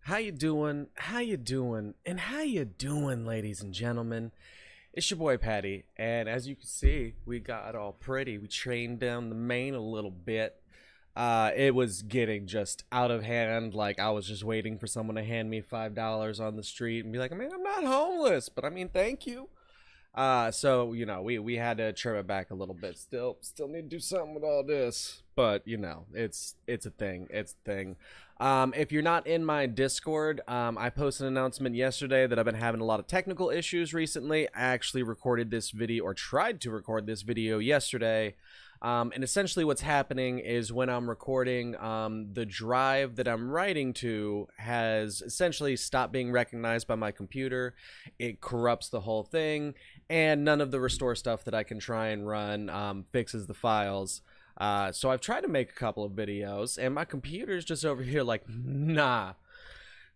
How you doing? How you doing? And how you doing, ladies and gentlemen? It's your boy Patty, and as you can see, we got all pretty. We trained down the mane a little bit. It was getting just out of hand. Like I was just waiting for someone to hand me $5 on the street and be like, "Man, I'm not homeless, but I mean, thank you." So we had to trim it back a little bit. Still need to do something with all this, but it's a thing. It's a thing. If you're not in my Discord, I posted an announcement yesterday that I've been having a lot of technical issues recently. I actually recorded this video, or tried to record this video yesterday. And essentially what's happening is when I'm recording, the drive that I'm writing to has essentially stopped being recognized by my computer. It corrupts the whole thing, and none of the restore stuff that I can try and run fixes the files. So I've tried to make a couple of videos, and my computer's just over here like, nah.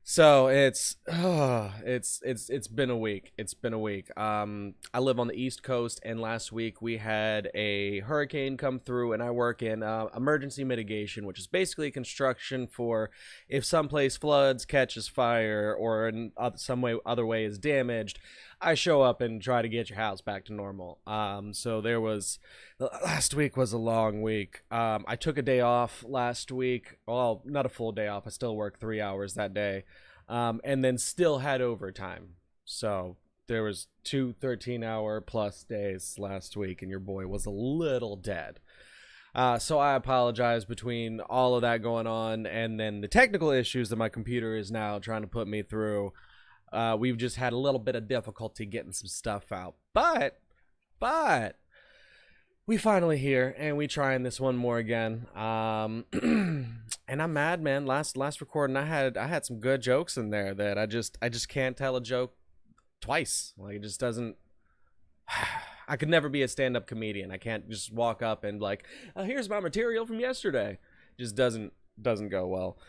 So it's been a week. It's been a week. I live on the East Coast, and last week we had a hurricane come through, and I work in emergency mitigation, which is basically construction for if someplace floods, catches fire, or in some other way is damaged. I show up and try to get your house back to normal. So last week was a long week. I took a day off last week. Well, not a full day off. I still worked 3 hours that day. And then still had overtime. So there was 2 13-hour plus days last week, and your boy was a little dead. So I apologize between all of that going on and then the technical issues that my computer is now trying to put me through. We've just had a little bit of difficulty getting some stuff out, but we finally here, and we trying this one more again. And I'm mad, man. Last recording, I had some good jokes in there that I just can't tell a joke twice. Like, it just doesn't. I could never be a stand-up comedian. I can't just walk up and like, oh, here's my material from yesterday. It just doesn't go well.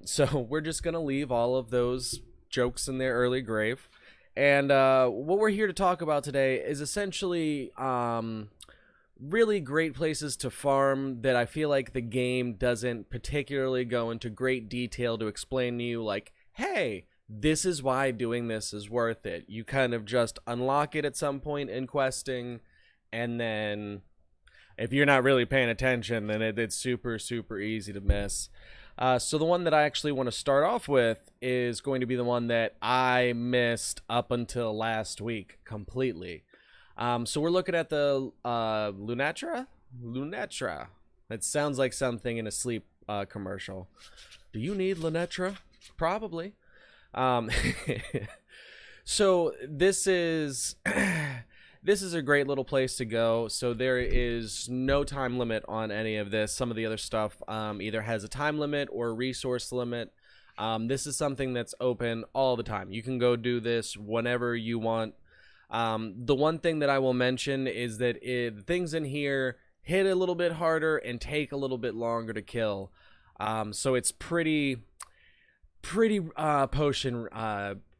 So we're just gonna leave all of those jokes in their early grave, and what we're here to talk about today is essentially really great places to farm that I feel like the game doesn't particularly go into great detail to explain to you, like, hey, this is why doing this is worth it. You kind of just unlock it at some point in questing, and then if you're not really paying attention, then it's super easy to miss. So the one that I actually want to start off with is going to be the one that I missed up until last week completely. So we're looking at the Lunatra? Lunatra. That sounds like something in a sleep commercial. Do you need Lunatra? Probably. So this is a great little place to go. So there is no time limit on any of this. Some of the other stuff either has a time limit or a resource limit. This is something that's open all the time. You can go do this whenever you want. The one thing that I will mention is that things in here hit a little bit harder and take a little bit longer to kill. So it's pretty potion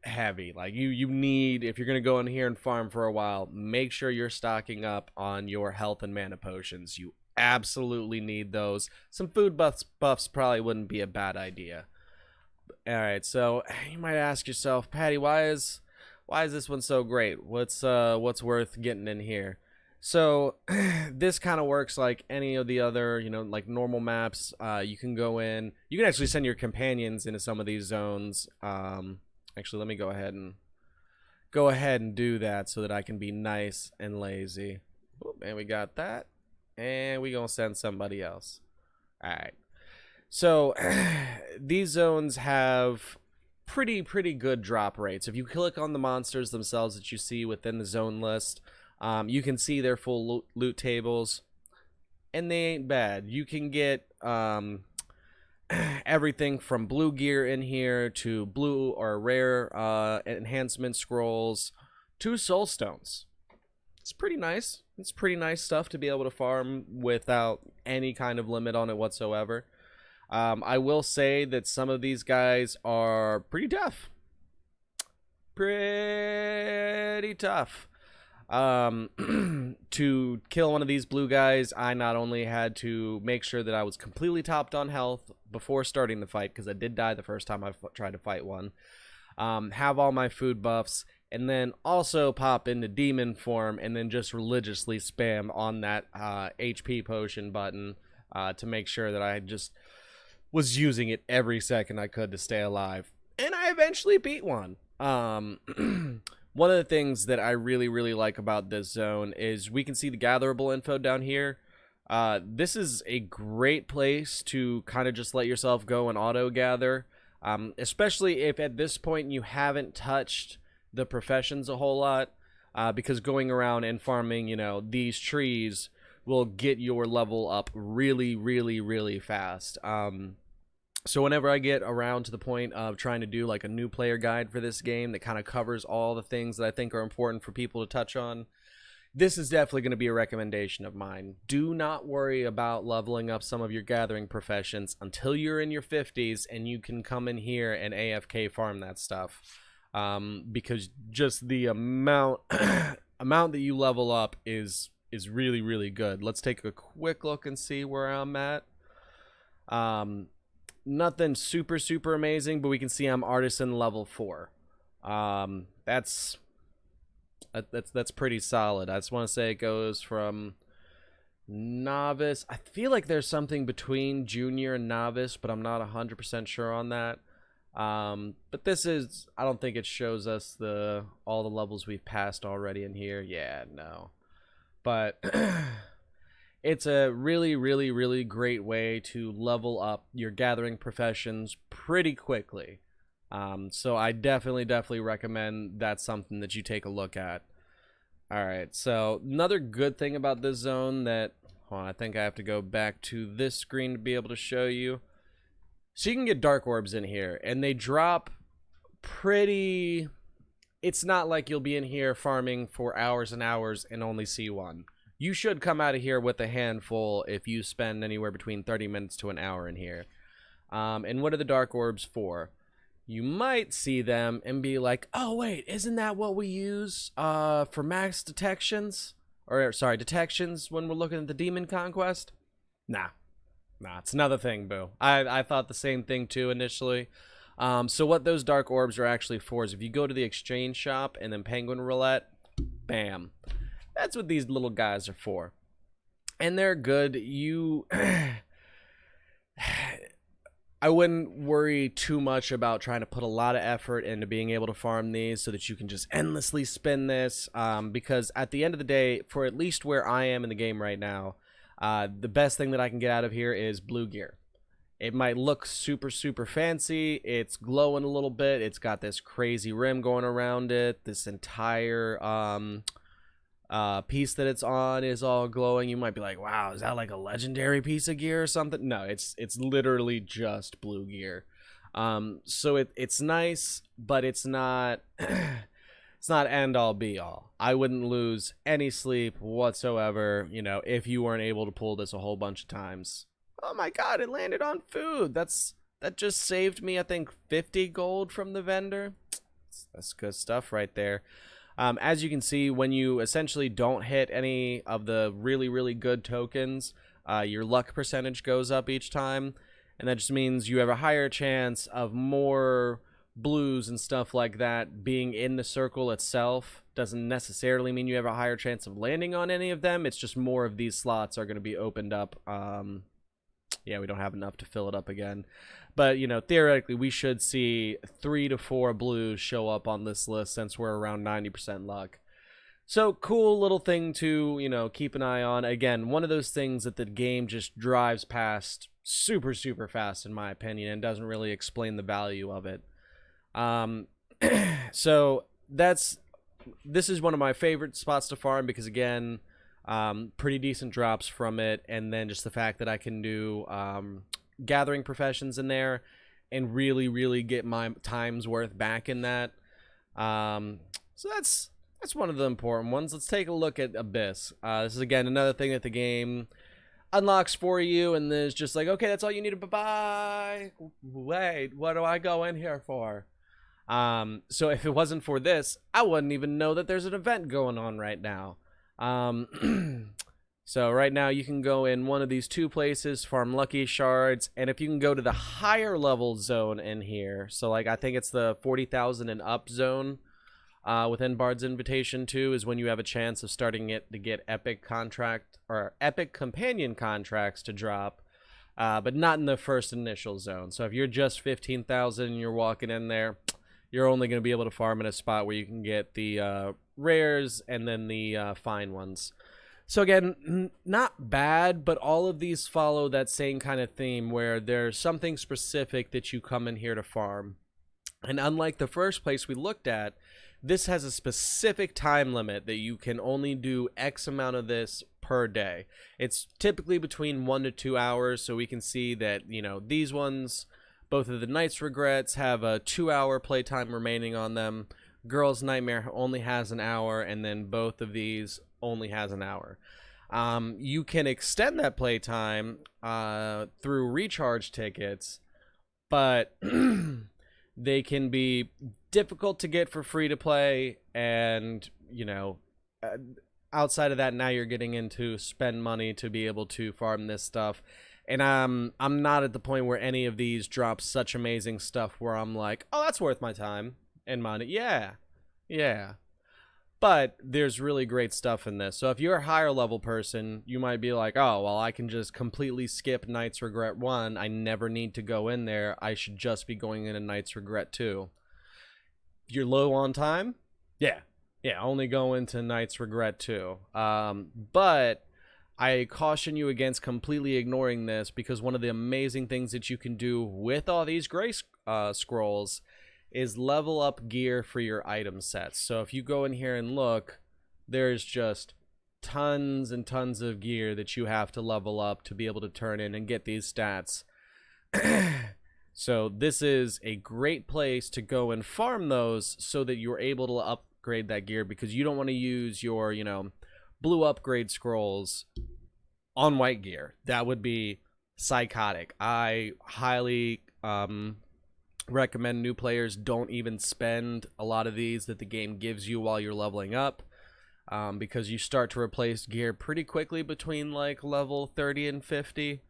heavy. Like you need, if you're gonna go in here and farm for a while, make sure you're stocking up on your health and mana potions. You absolutely need those. Some food buffs probably wouldn't be a bad idea. All right, so you might ask yourself, Patty, why is this one so great? What's worth getting in here? So this kind of works like any of the other, like normal maps. You can go in. You can actually send your companions into some of these zones. Actually, let me go ahead and do that so that I can be nice and lazy. Oop, and we got that. And we gonna send somebody else. All right. So these zones have pretty good drop rates. If you click on the monsters themselves that you see within the zone list, you can see their full loot tables, and they ain't bad. You can get everything from blue gear in here to blue or rare enhancement scrolls to soul stones. It's pretty nice. It's pretty nice stuff to be able to farm without any kind of limit on it whatsoever. I will say that some of these guys are pretty tough. Pretty tough. To kill one of these blue guys, I not only had to make sure that I was completely topped on health before starting the fight, because I did die the first time I tried to fight one, have all my food buffs, and then also pop into demon form and then just religiously spam on that HP potion button to make sure that I just was using it every second I could to stay alive. And I eventually beat one. One of the things that I really, really like about this zone is we can see the gatherable info down here. This is a great place to kind of just let yourself go and auto gather, especially if at this point you haven't touched the professions a whole lot, because going around and farming, you know, these trees will get your level up really, really, really fast. So whenever I get around to the point of trying to do like a new player guide for this game that kind of covers all the things that I think are important for people to touch on, this is definitely going to be a recommendation of mine. Do not worry about leveling up some of your gathering professions until you're in your 50s and you can come in here and AFK farm that stuff. Because just the amount that you level up is really, really good. Let's take a quick look and see where I'm at. Nothing super amazing, but we can see I'm artisan level 4. That's pretty solid. I just want to say it goes from novice. I feel like there's something between junior and novice, but I'm not 100% sure on that. But this is, I don't think it shows us all the levels we've passed already in here. Yeah, no. But it's a really, really, really great way to level up your gathering professions pretty quickly. So I definitely recommend that's something that you take a look at. Alright, so another good thing about this zone that, hold on, I think I have to go back to this screen to be able to show you. So you can get dark orbs in here, and they drop pretty... It's not like you'll be in here farming for hours and hours and only see one. You should come out of here with a handful if you spend anywhere between 30 minutes to an hour in here. And what are the dark orbs for? You might see them and be like, oh wait, isn't that what we use for max detections? Or sorry, detections when we're looking at the Demen Conquest? Nah, it's another thing, boo. I thought the same thing too initially. So what those dark orbs are actually for is if you go to the exchange shop and then Penguin Roulette, bam. That's what these little guys are for. And they're good. I wouldn't worry too much about trying to put a lot of effort into being able to farm these so that you can just endlessly spin this. Because at the end of the day, for at least where I am in the game right now, the best thing that I can get out of here is blue gear. It might look super fancy. It's glowing a little bit. It's got this crazy rim going around it. This entire piece that it's on is all glowing. You might be like, wow, is that like a legendary piece of gear or something? No, it's literally just blue gear. So it's nice, but it's not it's not end all be all. I wouldn't lose any sleep whatsoever, you know, if you weren't able to pull this a whole bunch of times. Oh my god, it landed on food. That just saved me, I think, 50 gold from the vendor. That's good stuff right there. As you can see, when you essentially don't hit any of the really good tokens, your luck percentage goes up each time, and that just means you have a higher chance of more blues and stuff like that being in the circle itself. Doesn't necessarily mean you have a higher chance of landing on any of them. It's just more of these slots are going to be opened up. Yeah, we don't have enough to fill it up again. But, you know, theoretically, we should see 3 to 4 blues show up on this list since we're around 90% luck. So, cool little thing to, you know, keep an eye on. Again, one of those things that the game just drives past super fast, in my opinion, and doesn't really explain the value of it. So, this is one of my favorite spots to farm because, again, pretty decent drops from it, and then just the fact that I can do gathering professions in there and really get my time's worth back in that. So that's one of the important ones. Let's take a look at Abyss. This is again another thing that the game unlocks for you, and there's just like, okay, that's all you need. Bye. Wait, what do I go in here for? So if it wasn't for this, I wouldn't even know that there's an event going on right now. So right now you can go in one of these two places, farm lucky shards, and if you can go to the higher level zone in here, so like I think it's the 40,000 and up zone within Bard's Invitation 2 is when you have a chance of starting it to get epic contract or epic companion contracts to drop, but not in the first initial zone. So if you're just 15,000 and you're walking in there, you're only going to be able to farm in a spot where you can get the rares and then the fine ones. So again, not bad, but all of these follow that same kind of theme where there's something specific that you come in here to farm. And unlike the first place we looked at, this has a specific time limit that you can only do X amount of this per day. It's typically between 1 to 2 hours, so we can see that, you know, these ones, both of the Knight's Regrets have a 2-hour playtime remaining on them. Girl's Nightmare only has an hour, and then both of these only has an hour. You can extend that playtime through recharge tickets, but they can be difficult to get for free to play, and you know, outside of that, now you're getting into spend money to be able to farm this stuff. And I'm not at the point where any of these drop such amazing stuff where I'm like, oh, that's worth my time and money. Yeah. But there's really great stuff in this. So if you're a higher level person, you might be like, oh, well, I can just completely skip Knight's Regret 1. I never need to go in there. I should just be going into Knight's Regret 2. If you're low on time, yeah, only go into Knight's Regret 2. But I caution you against completely ignoring this, because one of the amazing things that you can do with all these gray scrolls is level up gear for your item sets. So if you go in here and look, there's just tons and tons of gear that you have to level up to be able to turn in and get these stats. So this is a great place to go and farm those so that you're able to upgrade that gear, because you don't want to use your, you know, blue upgrade scrolls on white gear. That would be psychotic. I highly recommend new players don't even spend a lot of these that the game gives you while you're leveling up, because you start to replace gear pretty quickly between like level 30 and 50.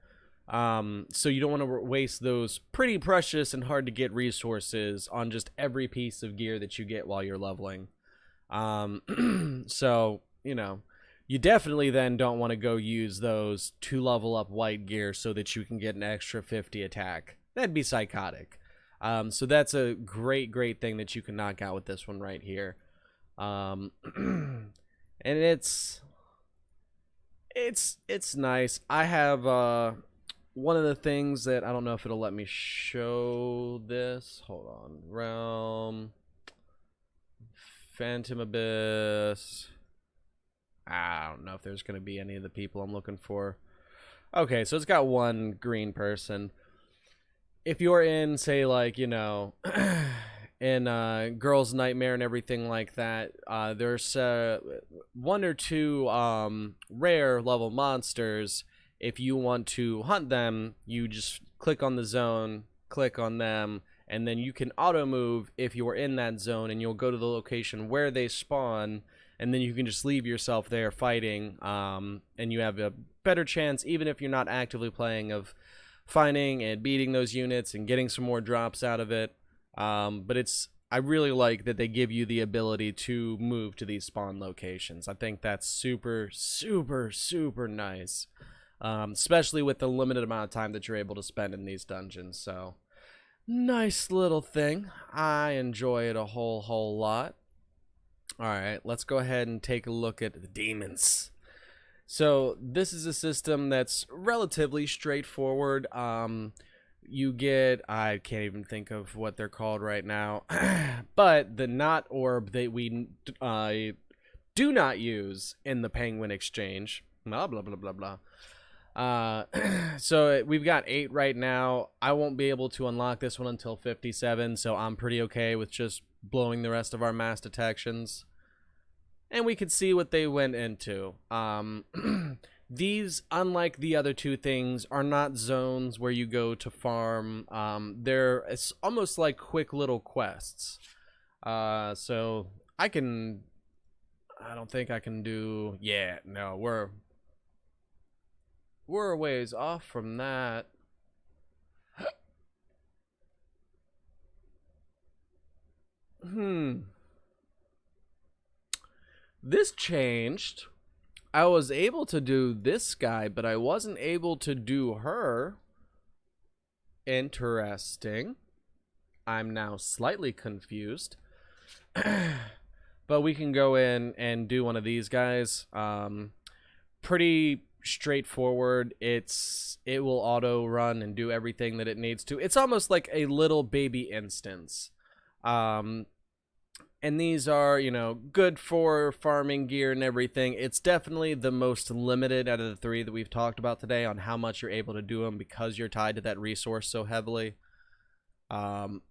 So you don't want to waste those pretty precious and hard to get resources on just every piece of gear that you get while you're leveling. So, you know, you definitely then don't want to go use those to level up white gear so that you can get an extra 50 attack. That'd be psychotic. So that's a great thing that you can knock out with this one right here. And it's nice. I have one of the things that I don't know if it'll let me show this. Hold on. Realm, Phantom Abyss. I don't know if there's going to be any of the people I'm looking for. Okay, so it's got one green person. If you're in, say, like, you know, in Girl's Nightmare and everything like that, there's 1 or 2 rare level monsters. If you want to hunt them, you just click on the zone, click on them, and then you can auto move if you're in that zone, and you'll go to the location where they spawn, and then you can just leave yourself there fighting, and you have a better chance, even if you're not actively playing, of finding and beating those units and getting some more drops out of it. But I really like that they give you the ability to move to these spawn locations. I think that's super nice, especially with the limited amount of time that you're able to spend in these dungeons. So nice little thing. I enjoy it a whole lot. All right, let's go ahead and take a look at the demons. So this is a system that's relatively straightforward. You get, I can't even think of what they're called right now, but the knot orb that we do not use in the Penguin exchange. Blah, blah, blah, blah, blah. So we've got 8 right now. I won't be able to unlock this one until 57, so I'm pretty okay with just blowing the rest of our mass detections. And we could see what they went into. These, unlike the other two things, are not zones where you go to farm. It's almost like quick little quests. So I don't think I can do. Yeah, no, we're a ways off from that. This changed. I was able to do this guy, but I wasn't able to do her. Interesting. I'm now slightly confused. But we can go in and do one of these guys. Pretty straightforward. It will auto run and do everything that it needs to. It's almost like a little baby instance. And these are, good for farming gear and everything. It's definitely the most limited out of the three that we've talked about today on how much you're able to do them because you're tied to that resource so heavily. But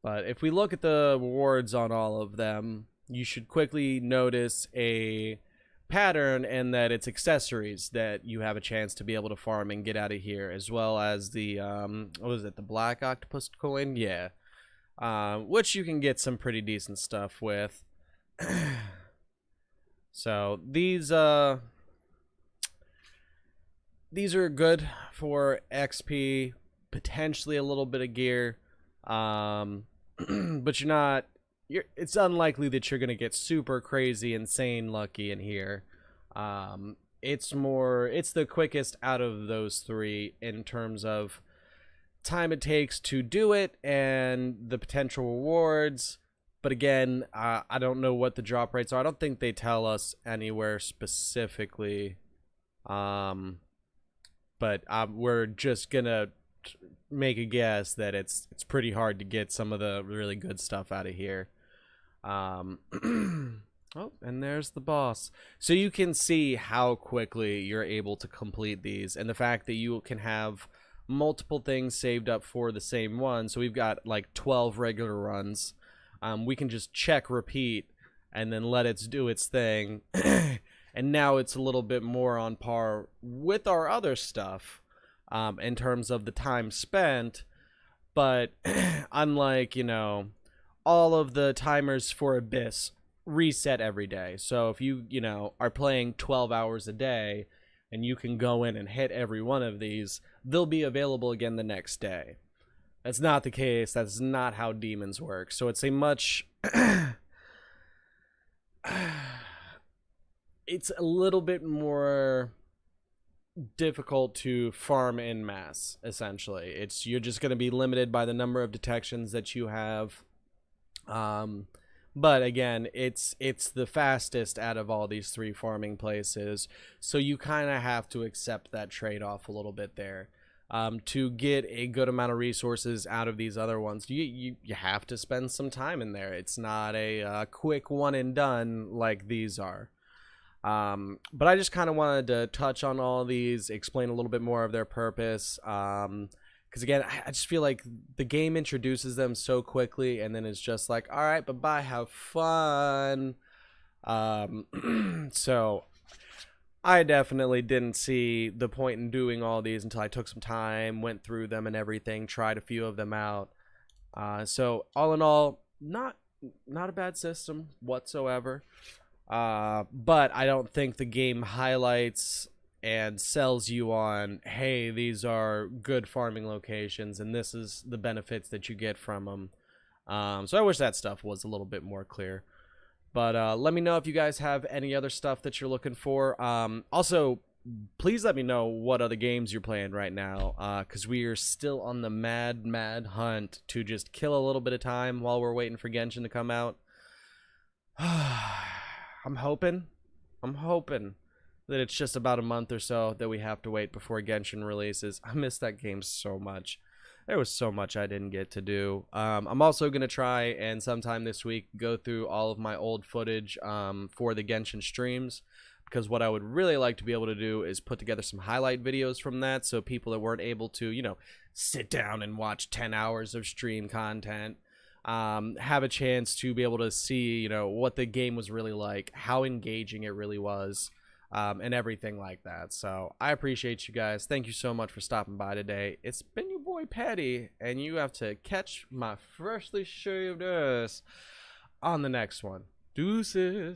if we look at the rewards on all of them, you should quickly notice a pattern in that it's accessories that you have a chance to be able to farm and get out of here, as well as the, what was it, the black octopus coin? Yeah. Which you can get some pretty decent stuff with. So these are good for XP, potentially a little bit of gear, but it's unlikely that you're gonna get super crazy, insane lucky in here. It's the quickest out of those three in terms of time it takes to do it and the potential rewards. But again, I don't know what the drop rates are. I don't think they tell us anywhere specifically. But we're just gonna make a guess that it's pretty hard to get some of the really good stuff out of here. Oh, and there's the boss. So you can see how quickly you're able to complete these, and the fact that you can have multiple things saved up for the same one. So we've got like 12 regular runs. We can just check repeat and then let it do its thing. And now it's a little bit more on par with our other stuff in terms of the time spent. But unlike, all of the timers for Abyss reset every day. So if you, are playing 12 hours a day and you can go in and hit every one of these, they'll be available again the next day. That's not the case. That's not how demons work. So it's a much... it's a little bit more difficult to farm en masse, essentially. You're just going to be limited by the number of detections that you have. But again, it's the fastest out of all these three farming places, so you kind of have to accept that trade-off a little bit there. To get a good amount of resources out of these other ones, you have to spend some time in there. It's not a quick one and done like these are. But I just kind of wanted to touch on all of these, explain a little bit more of their purpose. Because again, I just feel like the game introduces them so quickly, and then it's just like, all right, bye-bye, have fun. So I definitely didn't see the point in doing all these until I took some time, went through them and everything, tried a few of them out. So all in all, not a bad system whatsoever. But I don't think the game highlights and sells you on, hey, these are good farming locations and this is the benefits that you get from them. So I wish that stuff was a little bit more clear. But let me know if you guys have any other stuff that you're looking for. Also, please let me know what other games you're playing right now, because we are still on the mad hunt to just kill a little bit of time while we're waiting for Genshin to come out. I'm hoping that it's just about a month or so that we have to wait before Genshin releases. I miss that game so much. There was so much I didn't get to do. I'm also going to try and sometime this week go through all of my old footage for the Genshin streams, because what I would really like to be able to do is put together some highlight videos from that, so people that weren't able to, sit down and watch 10 hours of stream content have a chance to be able to see, what the game was really like, how engaging it really was. and everything like that. So I appreciate you guys. Thank you so much for stopping by today. It's been your boy Patty, and you have to catch my freshly shaved ass on the next one. Deuces.